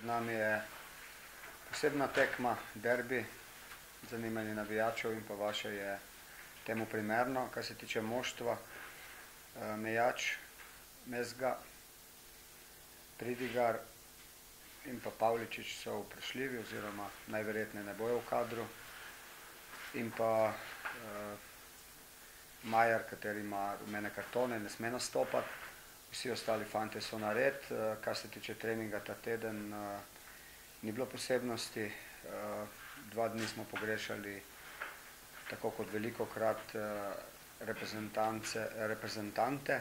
nami je posebna tekma, derbi, zanimanje navijačev in pa vaše je temu primerno. Kar se tiče moštva, Mejač, Mezga, Pridigar in pa Pavličič so vprašljivi oziroma najverjetneje ne bojo v kadru. In pa Majer, kateri ima rumene kartone, ne sme nastopati. Vsi ostali fantje so nared. Kar se tiče treninga ta teden, ni bilo posebnosti. 2 dni smo pogrešali, tako kot velikokrat, reprezentante.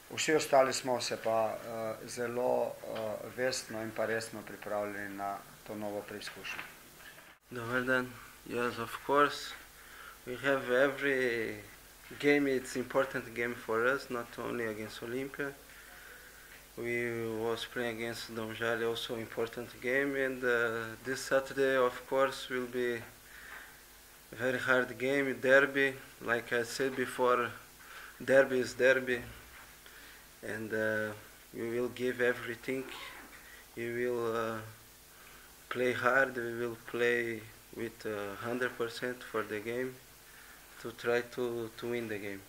Vsi ostali smo se pa zelo vestno in pa resno pripravljali na to novo preizkušnjo. Dobar dan. Yes, of course. We have every game, it's important game for us, not only against Olympia. We was playing against Domžale, also important game, and this Saturday, of course, will be a very hard game, derby. Like I said before, derby is derby, and we will give everything. We will play hard, we will play with 100% for the game to try to win the game.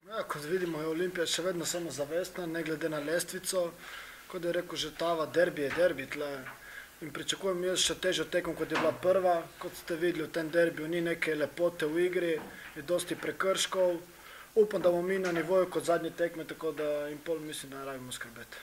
Ja, kot vidimo, je Olimpija še vedno samozavestna, ne glede na lestvico. Kot je rekel že Tava, derbi je derbi tle. In pričakujem jaz še težjo tekmo, kot je bila prva. Kot ste videli, v tem derbiju ni neke lepote v igri, je dosti prekrškov. Upam, da bomo mi na nivoju kot zadnji tekme, tako da in pol mislim, da ne rabimo skrbeti.